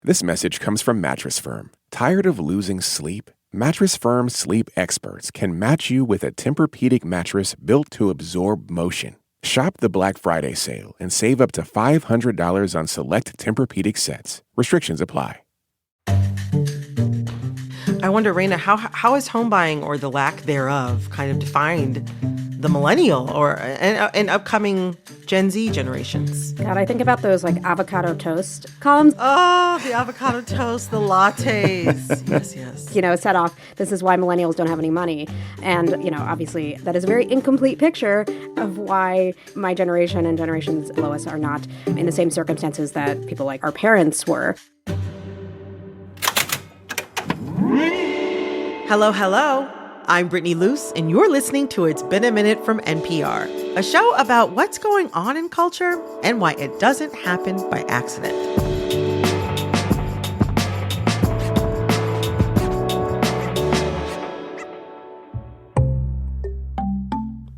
This message comes from Mattress Firm. Tired of losing sleep? Mattress Firm sleep experts can match you with a Tempur-Pedic mattress built to absorb motion. Shop the Black Friday sale and save up to $500 on select Tempur-Pedic sets. Restrictions apply. I wonder, Raina, how is home buying, or the lack thereof, kind of defined the millennial and upcoming Gen Z generations? God, I think about those like avocado toast columns. Oh, the avocado toast, the lattes. Yes. Set off, this is why millennials don't have any money. And, obviously that is a very incomplete picture of why my generation and generations below us are not in the same circumstances that people like our parents were. Hello. I'm Brittany Luce, and you're listening to It's Been a Minute from NPR, a show about what's going on in culture and why it doesn't happen by accident.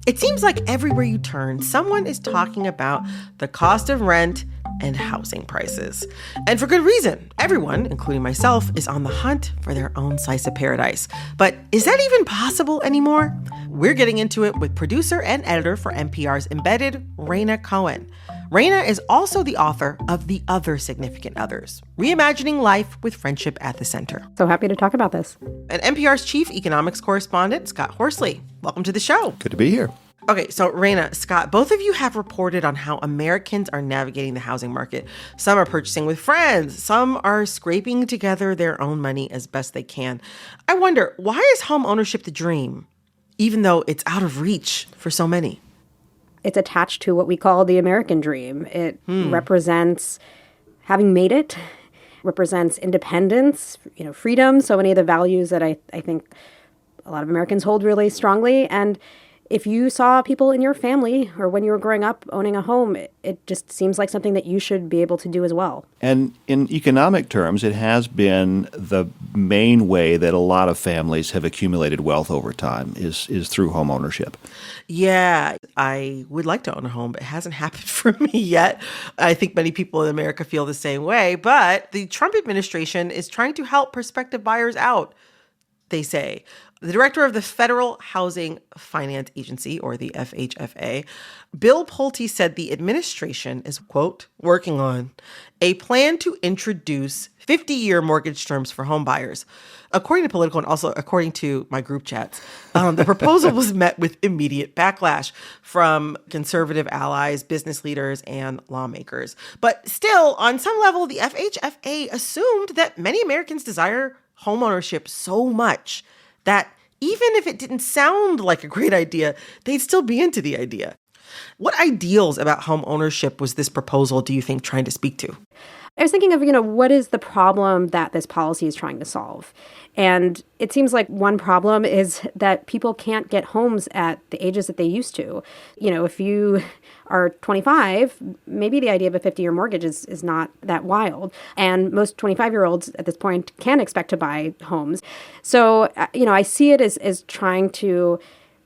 It seems like everywhere you turn, someone is talking about the cost of rent and housing prices. And for good reason. Everyone, including myself, is on the hunt for their own slice of paradise. But is that even possible anymore? We're getting into it with producer and editor for NPR's Embedded, Raina Cohen. Raina is also the author of The Other Significant Others, Reimagining Life with Friendship at the Center. So happy to talk about this. And NPR's chief economics correspondent, Scott Horsley. Welcome to the show. Good to be here. Okay, so Raina, Scott, both of you have reported on how Americans are navigating the housing market. Some are purchasing with friends. Some are scraping together their own money as best they can. I wonder, why is home ownership the dream, even though it's out of reach for so many? It's attached to what we call the American dream. It represents having made it, represents independence, freedom, so many of the values that I think a lot of Americans hold really strongly. And if you saw people in your family or when you were growing up owning a home, it just seems like something that you should be able to do as well. And in economic terms, it has been the main way that a lot of families have accumulated wealth over time is through home ownership. Yeah, I would like to own a home, but it hasn't happened for me yet. I think many people in America feel the same way, but the Trump administration is trying to help prospective buyers out, they say. The director of the Federal Housing Finance Agency, or the FHFA, Bill Pulte, said the administration is, quote, working on a plan to introduce 50-year mortgage terms for home buyers. According to Politico and also according to my group chats, the proposal was met with immediate backlash from conservative allies, business leaders, and lawmakers. But still, on some level, the FHFA assumed that many Americans desire homeownership so much that even if it didn't sound like a great idea, they'd still be into the idea. What ideals about home ownership was this proposal, do you think, trying to speak to? I was thinking of, what is the problem that this policy is trying to solve? And it seems like one problem is that people can't get homes at the ages that they used to. If you are 25, maybe the idea of a 50-year mortgage is not that wild. And most 25-year-olds at this point can expect to buy homes. So, I see it as trying to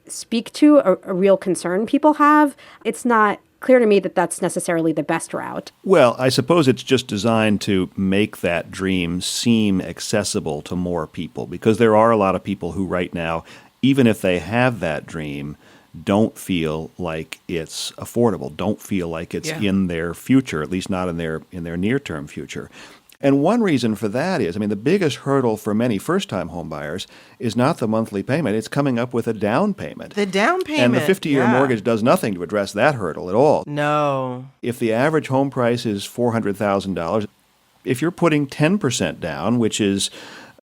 speak to a real concern people have. It's not clear to me that that's necessarily the best route. Well, I suppose it's just designed to make that dream seem accessible to more people, because there are a lot of people who right now, even if they have that dream, don't feel like it's affordable, don't feel like it's in their future, at least not in their near-term future. And one reason for that is, the biggest hurdle for many first-time home buyers is not the monthly payment. It's coming up with a down payment. The down payment. And the 50-year mortgage does nothing to address that hurdle at all. No. If the average home price is $400,000, if you're putting 10% down, which is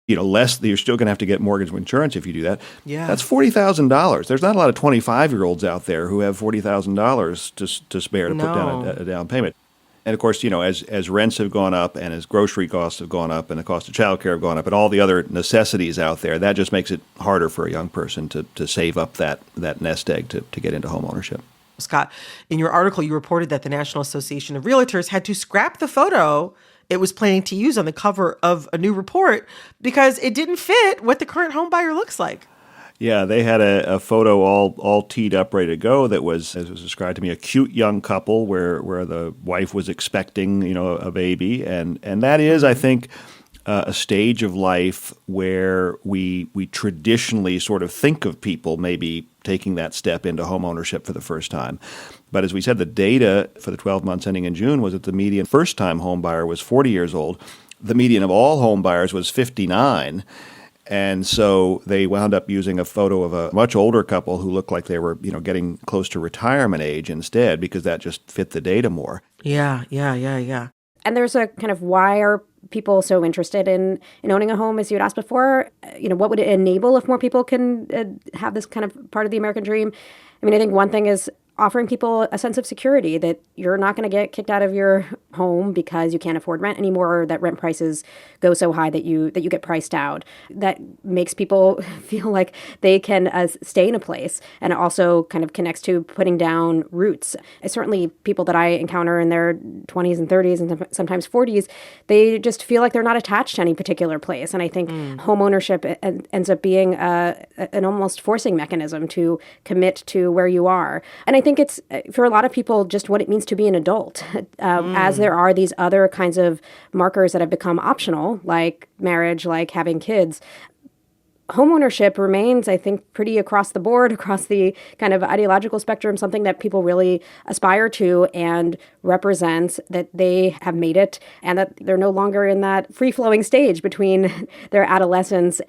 less, you're still going to have to get mortgage insurance if you do that. Yeah. That's $40,000. There's not a lot of 25-year-olds out there who have $40,000 to spare to put down a down payment. And of course, as rents have gone up and as grocery costs have gone up and the cost of childcare have gone up and all the other necessities out there, that just makes it harder for a young person to save up that nest egg to get into home ownership. Scott, in your article, you reported that the National Association of Realtors had to scrap the photo it was planning to use on the cover of a new report because it didn't fit what the current home buyer looks like. Yeah, they had a photo all teed up, ready to go. That was, as was described to me, a cute young couple where the wife was expecting, a baby, and that is, I think, a stage of life where we traditionally sort of think of people maybe taking that step into homeownership for the first time. But as we said, the data for the 12 months ending in June was that the median first-time home buyer was 40 years old. The median of all home buyers was 59. And so they wound up using a photo of a much older couple who looked like they were, getting close to retirement age instead, because that just fit the data more. Yeah. And there's a kind of, why are people so interested in owning a home, as you had asked before? What would it enable if more people can have this kind of part of the American dream? I mean, I think one thing is offering people a sense of security that you're not going to get kicked out of your home because you can't afford rent anymore, or that rent prices go so high that you get priced out. That makes people feel like they can stay in a place, and it also kind of connects to putting down roots. Certainly people that I encounter in their 20s and 30s and sometimes 40s, they just feel like they're not attached to any particular place. And I think home ownership ends up being an almost forcing mechanism to commit to where you are. And I think it's, for a lot of people, just what it means to be an adult, as there are these other kinds of markers that have become optional, like marriage, like having kids. Homeownership remains, I think, pretty across the board, across the kind of ideological spectrum, something that people really aspire to, and represents that they have made it, and that they're no longer in that free-flowing stage between their adolescence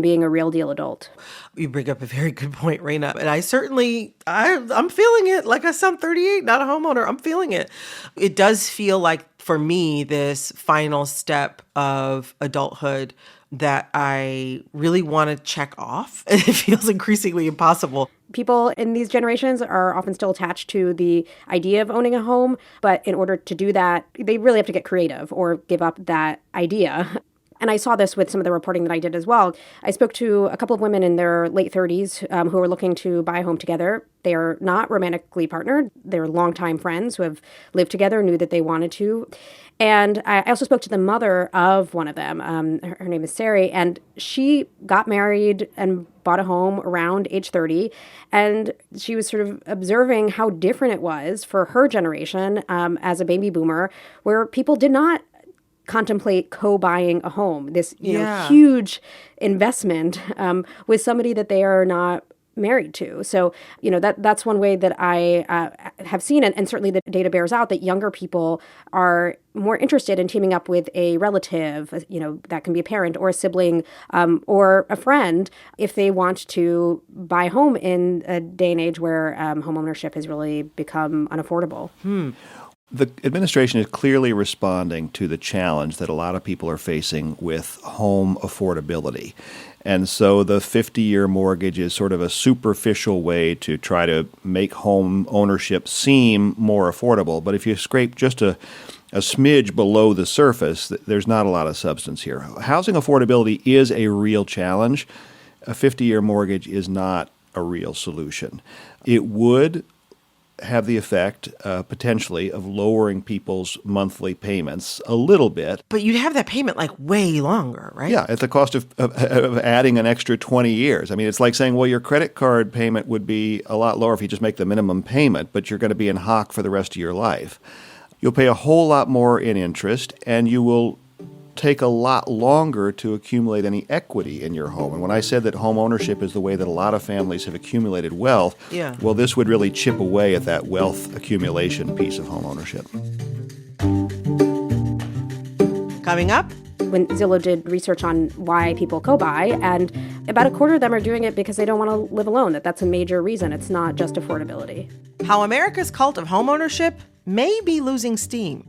being a real deal adult. You bring up a very good point, Raina. And I'm feeling it. Like I said, I'm 38, not a homeowner. I'm feeling it. It does feel like, for me, this final step of adulthood that I really want to check off. And it feels increasingly impossible. People in these generations are often still attached to the idea of owning a home, but in order to do that, they really have to get creative or give up that idea. And I saw this with some of the reporting that I did as well. I spoke to a couple of women in their late 30s who are looking to buy a home together. They are not romantically partnered. They're longtime friends who have lived together, knew that they wanted to. And I also spoke to the mother of one of them. Her name is Sari, and she got married and bought a home around age 30. And she was sort of observing how different it was for her generation as a baby boomer, where people did not contemplate co-buying a home, this huge investment with somebody that they are not married to. So, that's one way that I have seen it. And certainly the data bears out that younger people are more interested in teaming up with a relative, that can be a parent or a sibling or a friend, if they want to buy a home in a day and age where home ownership has really become unaffordable. The administration is clearly responding to the challenge that a lot of people are facing with home affordability. And so the 50-year mortgage is sort of a superficial way to try to make home ownership seem more affordable. But if you scrape just a smidge below the surface, there's not a lot of substance here. Housing affordability is a real challenge. A 50-year mortgage is not a real solution. It would have the effect, potentially, of lowering people's monthly payments a little bit. But you'd have that payment like way longer, right? Yeah, at the cost of adding an extra 20 years. I mean, it's like saying, well, your credit card payment would be a lot lower if you just make the minimum payment, but you're going to be in hock for the rest of your life. You'll pay a whole lot more in interest, and you will take a lot longer to accumulate any equity in your home. And when I said that home ownership is the way that a lot of families have accumulated wealth, well, this would really chip away at that wealth accumulation piece of home ownership. Coming up, when Zillow did research on why people co-buy, and about a quarter of them are doing it because they don't want to live alone, that's a major reason. It's not just affordability. how America's cult of homeownership may be losing steam.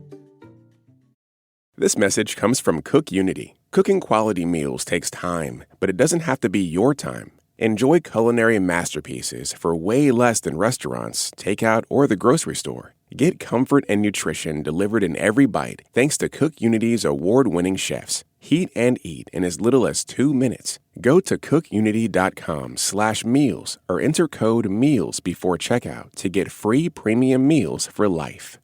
This message comes from Cook Unity. Cooking quality meals takes time, but it doesn't have to be your time. Enjoy culinary masterpieces for way less than restaurants, takeout, or the grocery store. Get comfort and nutrition delivered in every bite thanks to Cook Unity's award-winning chefs. Heat and eat in as little as 2 minutes. Go to cookunity.com/meals or enter code MEALS before checkout to get free premium meals for life.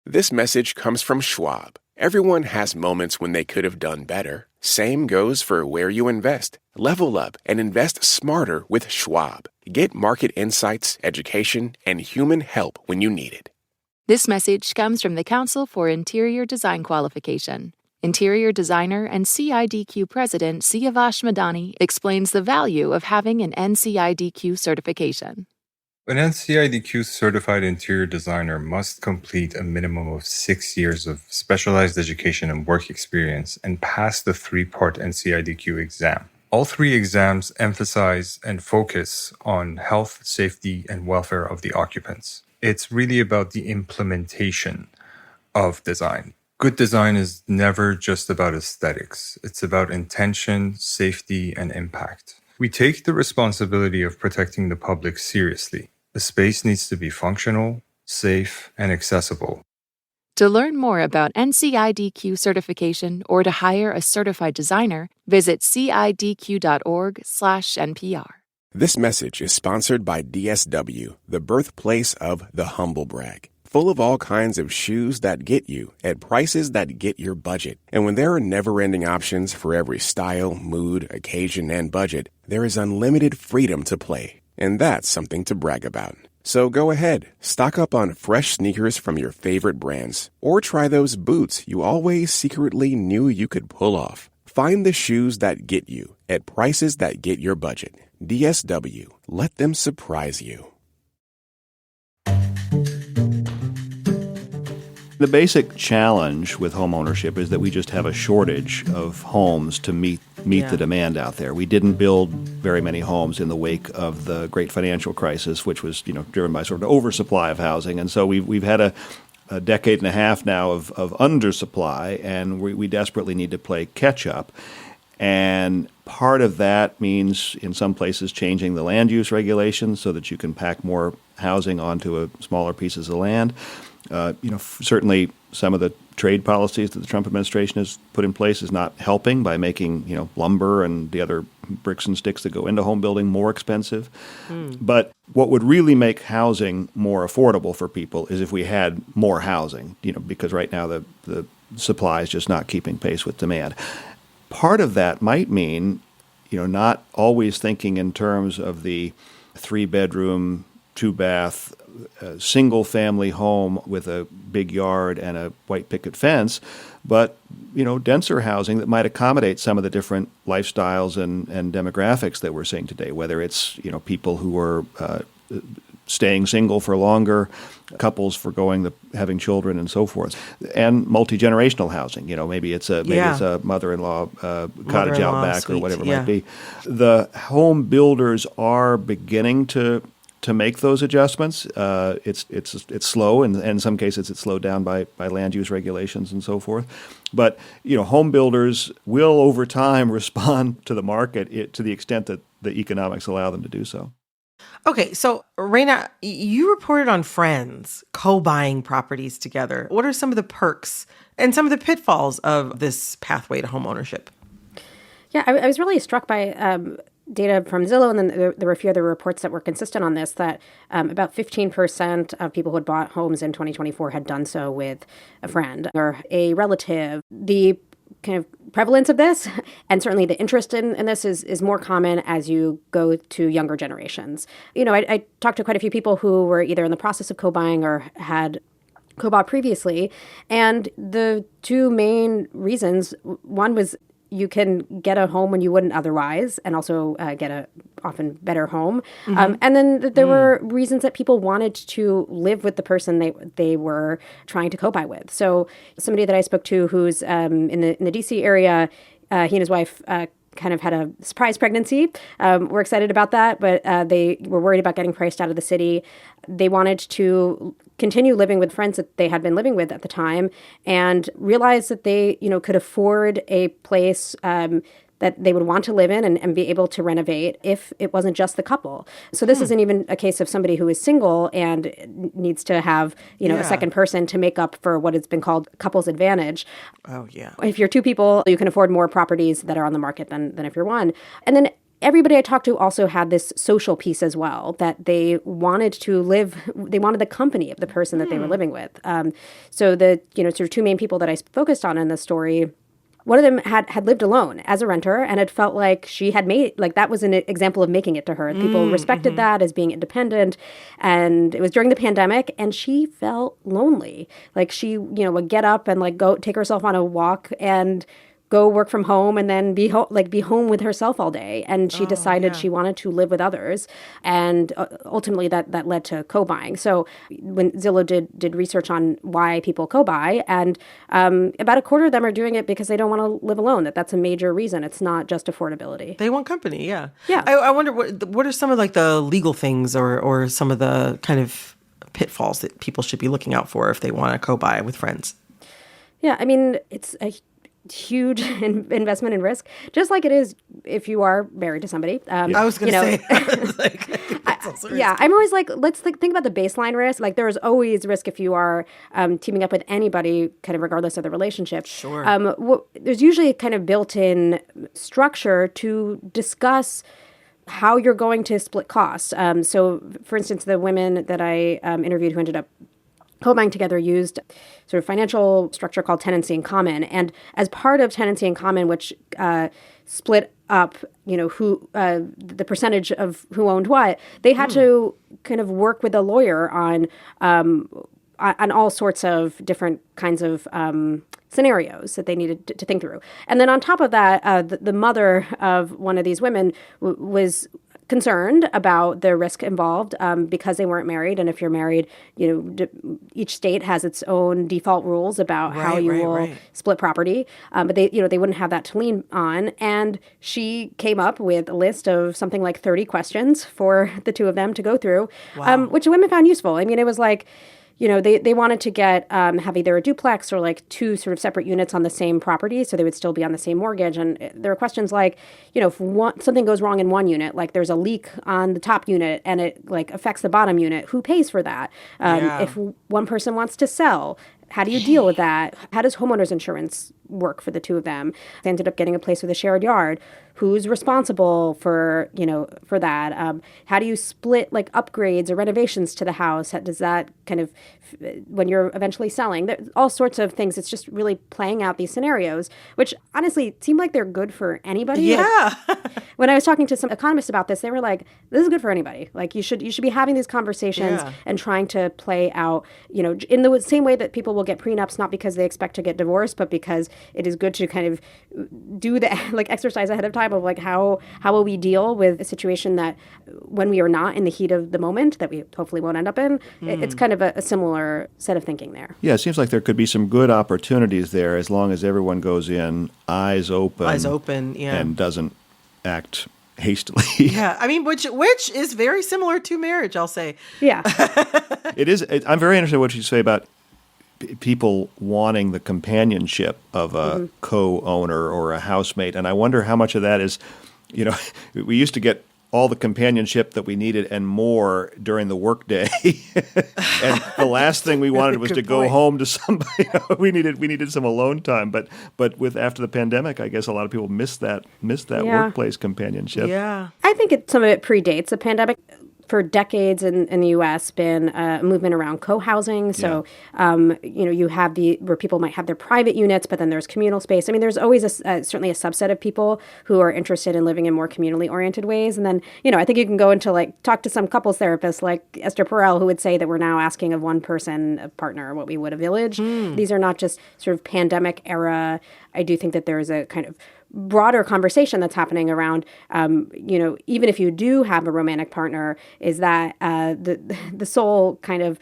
This message comes from Schwab. Everyone has moments when they could have done better. Same goes for where you invest. Level up and invest smarter with Schwab. Get market insights, education, and human help when you need it. This message comes from the Council for Interior Design Qualification. Interior designer and CIDQ president Siavash Madani explains the value of having an NCIDQ certification. An NCIDQ certified interior designer must complete a minimum of 6 years of specialized education and work experience and pass the 3-part NCIDQ exam. All 3 exams emphasize and focus on health, safety, and welfare of the occupants. It's really about the implementation of design. Good design is never just about aesthetics. It's about intention, safety, and impact. We take the responsibility of protecting the public seriously. The space needs to be functional, safe, and accessible. To learn more about NCIDQ certification or to hire a certified designer, visit cidq.org/NPR. This message is sponsored by DSW, the birthplace of the humble brag. Full of all kinds of shoes that get you at prices that get your budget. And when there are never-ending options for every style, mood, occasion, and budget, there is unlimited freedom to play. And that's something to brag about. So go ahead, stock up on fresh sneakers from your favorite brands, or try those boots you always secretly knew you could pull off. Find the shoes that get you at prices that get your budget. DSW, let them surprise you. The basic challenge with homeownership is that we just have a shortage of homes to meet the demand out there. We didn't build very many homes in the wake of the great financial crisis, which was driven by sort of oversupply of housing, and so we've had a decade and a half now of undersupply, and we desperately need to play catch up. And part of that means, in some places, changing the land use regulations so that you can pack more housing onto smaller pieces of land. Certainly some of the trade policies that the Trump administration has put in place is not helping by making, lumber and the other bricks and sticks that go into home building more expensive. But what would really make housing more affordable for people is if we had more housing, because right now the supply is just not keeping pace with demand. Part of that might mean, not always thinking in terms of the 3-bedroom, 2-bath, single-family home with a big yard and a white picket fence, but denser housing that might accommodate some of the different lifestyles and demographics that we're seeing today. Whether it's people who are staying single for longer, couples forgoing having children, and so forth, and multi-generational housing. Maybe it's a mother-in-law cottage out back suite, or whatever it might be. The home builders are beginning to make those adjustments. It's slow, and in some cases it's slowed down by land use regulations and so forth. But home builders will over time respond to the market to the extent that the economics allow them to do so. Okay, so Reina, you reported on friends co-buying properties together. What are some of the perks and some of the pitfalls of this pathway to homeownership? Yeah, I was really struck by data from Zillow, and then there were a few other reports that were consistent on this, that about 15% of people who had bought homes in 2024 had done so with a friend or a relative. The kind of prevalence of this, and certainly the interest in this is more common as you go to younger generations. I talked to quite a few people who were either in the process of co-buying or had co-bought previously, and the two main reasons, one was you can get a home when you wouldn't otherwise, and also get a often better home. And then there were reasons that people wanted to live with the person they were trying to co-buy with. So somebody that I spoke to who's in the DC area, he and his wife kind of had a surprise pregnancy. We're excited about that, but they were worried about getting priced out of the city. They wanted to continue living with friends that they had been living with at the time, and realized that they, could afford a place that they would want to live in and be able to renovate if it wasn't just the couple. So this isn't even a case of somebody who is single and needs to have, a second person to make up for what has been called couple's advantage. Oh, yeah. If you're two people, you can afford more properties that are on the market than if you're one. And then everybody I talked to also had this social piece as well, that they wanted the company of the person that they were living with. So the, sort of two main people that I focused on in this story one of them had lived alone as a renter and had felt like she had made, like that was an example of making it to her. People respected that as being independent. And it was during the pandemic and she felt lonely. Like she, would get up and like go take herself on a walk and go work from home and then be home with herself all day. And she decided she wanted to live with others. And ultimately that led to co-buying. So when Zillow did research on why people co-buy, and about a quarter of them are doing it because they don't want to live alone, that's a major reason. It's not just affordability. They want company, yeah. Yeah. I wonder what are some of like the legal things or some of the kind of pitfalls that people should be looking out for if they want to co-buy with friends? Yeah, I mean, it's a huge investment in risk, just like it is if you are married to somebody. I was going to say, I'm always like, let's think about the baseline risk. Like there is always risk if you are teaming up with anybody, kind of regardless of the relationship. Sure. There's usually a kind of built-in structure to discuss how you're going to split costs. So, for instance, the women that I interviewed who ended up co-buying together used sort of financial structure called tenancy in common. And as part of tenancy in common, which split up, who the percentage of who owned what, they had to kind of work with a lawyer on all sorts of different kinds of scenarios that they needed to think through. And then on top of that, the mother of one of these women was concerned about the risk involved because they weren't married. And if you're married, each state has its own default rules about how you will split property. But they wouldn't have that to lean on. And she came up with a list of something like 30 questions for the two of them to go through, which the women found useful. I mean, it was like, they wanted to have either a duplex or like two sort of separate units on the same property, so they would still be on the same mortgage. And there were questions like, if something goes wrong in one unit, like there's a leak on the top unit and it like affects the bottom unit, who pays for that? If one person wants to sell, how do you deal with that? How does homeowners insurance work for the two of them? They ended up getting a place with a shared yard. Who's responsible for that? How do you split like upgrades or renovations to the house? How does that kind of, when you're eventually selling, all sorts of things. It's just really playing out these scenarios, which honestly seem like they're good for anybody. Yeah. Like, when I was talking to some economists about this, they were like, this is good for anybody. Like you should be having these conversations and trying to play out, in the same way that people will get prenups, not because they expect to get divorced, but because it is good to kind of do the like exercise ahead of time of like how will we deal with a situation that when we are not in the heat of the moment that we hopefully won't end up in. It's kind of a similar set of thinking there. Yeah, it seems like there could be some good opportunities there as long as everyone goes in eyes open, and doesn't act hastily. Yeah, I mean, which is very similar to marriage, I'll say. Yeah. It is. I'm very interested in what you say about people wanting the companionship of a co-owner or a housemate. And I wonder how much of that is, we used to get all the companionship that we needed and more during the workday. And the last thing we wanted was to go home to somebody. We needed some alone time. But with after the pandemic, I guess a lot of people missed that workplace companionship. Yeah. I think some of it predates the pandemic. For decades in the U.S., been a movement around co-housing. So, you have where people might have their private units, but then there's communal space. I mean, there's always certainly a subset of people who are interested in living in more communally oriented ways. And then, I think you can go into talk to some couples therapists like Esther Perel, who would say that we're now asking of one person, a partner, what we would a village. These are not just sort of pandemic era. I do think that there is a kind of broader conversation that's happening around, even if you do have a romantic partner, is that the sole kind of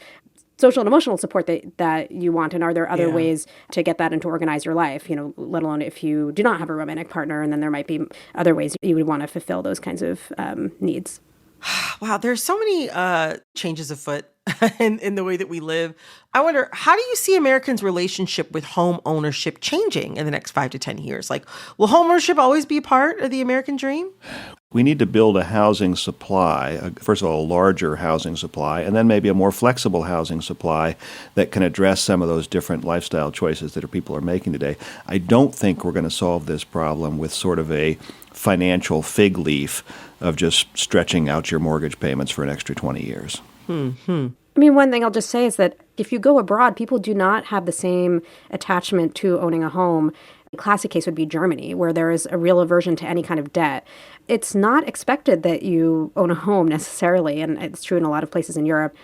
social and emotional support that you want, and are there other ways to get that and to organize your life, let alone if you do not have a romantic partner, and then there might be other ways you would want to fulfill those kinds of needs. Wow, there's so many changes afoot in the way that we live. I wonder, how do you see Americans' relationship with home ownership changing in the next 5 to 10 years? Like, will home ownership always be a part of the American dream? We need to build a housing supply, first of all, a larger housing supply, and then maybe a more flexible housing supply that can address some of those different lifestyle choices that people are making today. I don't think we're going to solve this problem with sort of a financial fig leaf of just stretching out your mortgage payments for an extra 20 years. I mean, one thing I'll just say is that if you go abroad, people do not have the same attachment to owning a home. Classic case would be Germany, where there is a real aversion to any kind of debt. It's not expected that you own a home necessarily, and it's true in a lot of places in Europe.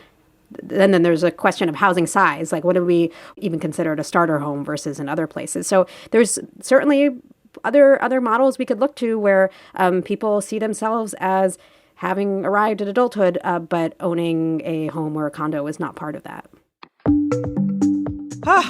And then there's a question of housing size. Like, what do we even consider a starter home versus in other places? So there's certainly other models we could look to where people see themselves as having arrived at adulthood, but owning a home or a condo is not part of that.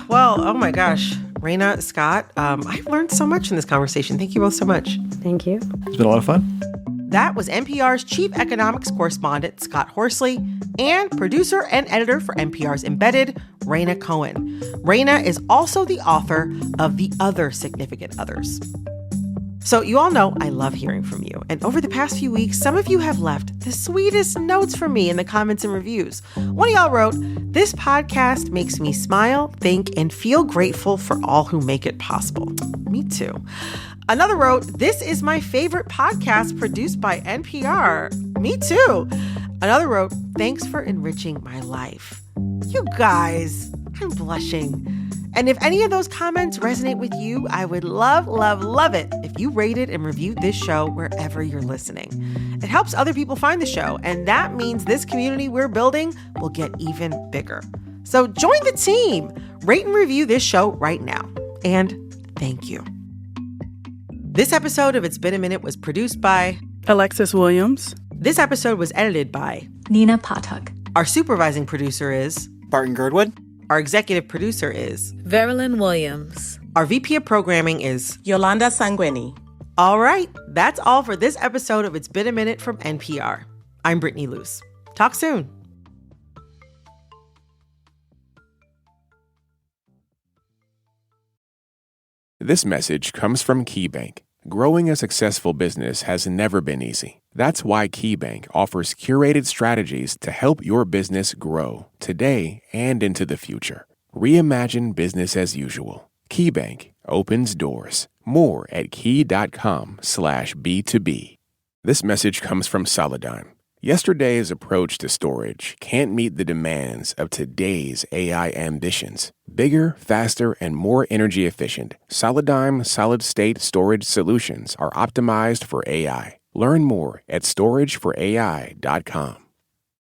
Well, oh my gosh. Raina, Scott, I've learned so much in this conversation. Thank you both so much. Thank you. It's been a lot of fun. That was NPR's chief economics correspondent, Scott Horsley, and producer and editor for NPR's Embedded, Raina Cohen. Raina is also the author of The Other Significant Others. So you all know I love hearing from you. And over the past few weeks, some of you have left the sweetest notes for me in the comments and reviews. One of y'all wrote, "This podcast makes me smile, think, and feel grateful for all who make it possible." Me too. Another wrote, "This is my favorite podcast produced by NPR." Me too. Another wrote, "Thanks for enriching my life." You guys, I'm blushing. And if any of those comments resonate with you, I would love, love, love it if you rated and reviewed this show wherever you're listening. It helps other people find the show, and that means this community we're building will get even bigger. So join the team. Rate and review this show right now. And thank you. This episode of It's Been a Minute was produced by Alexis Williams. This episode was edited by Nina Patak. Our supervising producer is Barton Girdwood. Our executive producer is Verilyn Williams. Our VP of programming is Yolanda Sanguini. All right, that's all for this episode of It's Been a Minute from NPR. I'm Brittany Luce. Talk soon. This message comes from KeyBank. Growing a successful business has never been easy. That's why KeyBank offers curated strategies to help your business grow today and into the future. Reimagine business as usual. KeyBank opens doors. More at key.com/B2B. This message comes from Solidigm. Yesterday's approach to storage can't meet the demands of today's AI ambitions. Bigger, faster, and more energy efficient, Solidigm solid-state storage solutions are optimized for AI. Learn more at storageforai.com.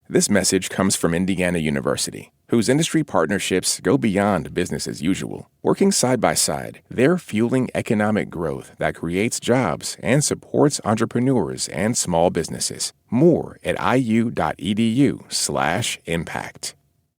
This message comes from Indiana University, whose industry partnerships go beyond business as usual. Working side by side, they're fueling economic growth that creates jobs and supports entrepreneurs and small businesses. More at iu.edu/impact.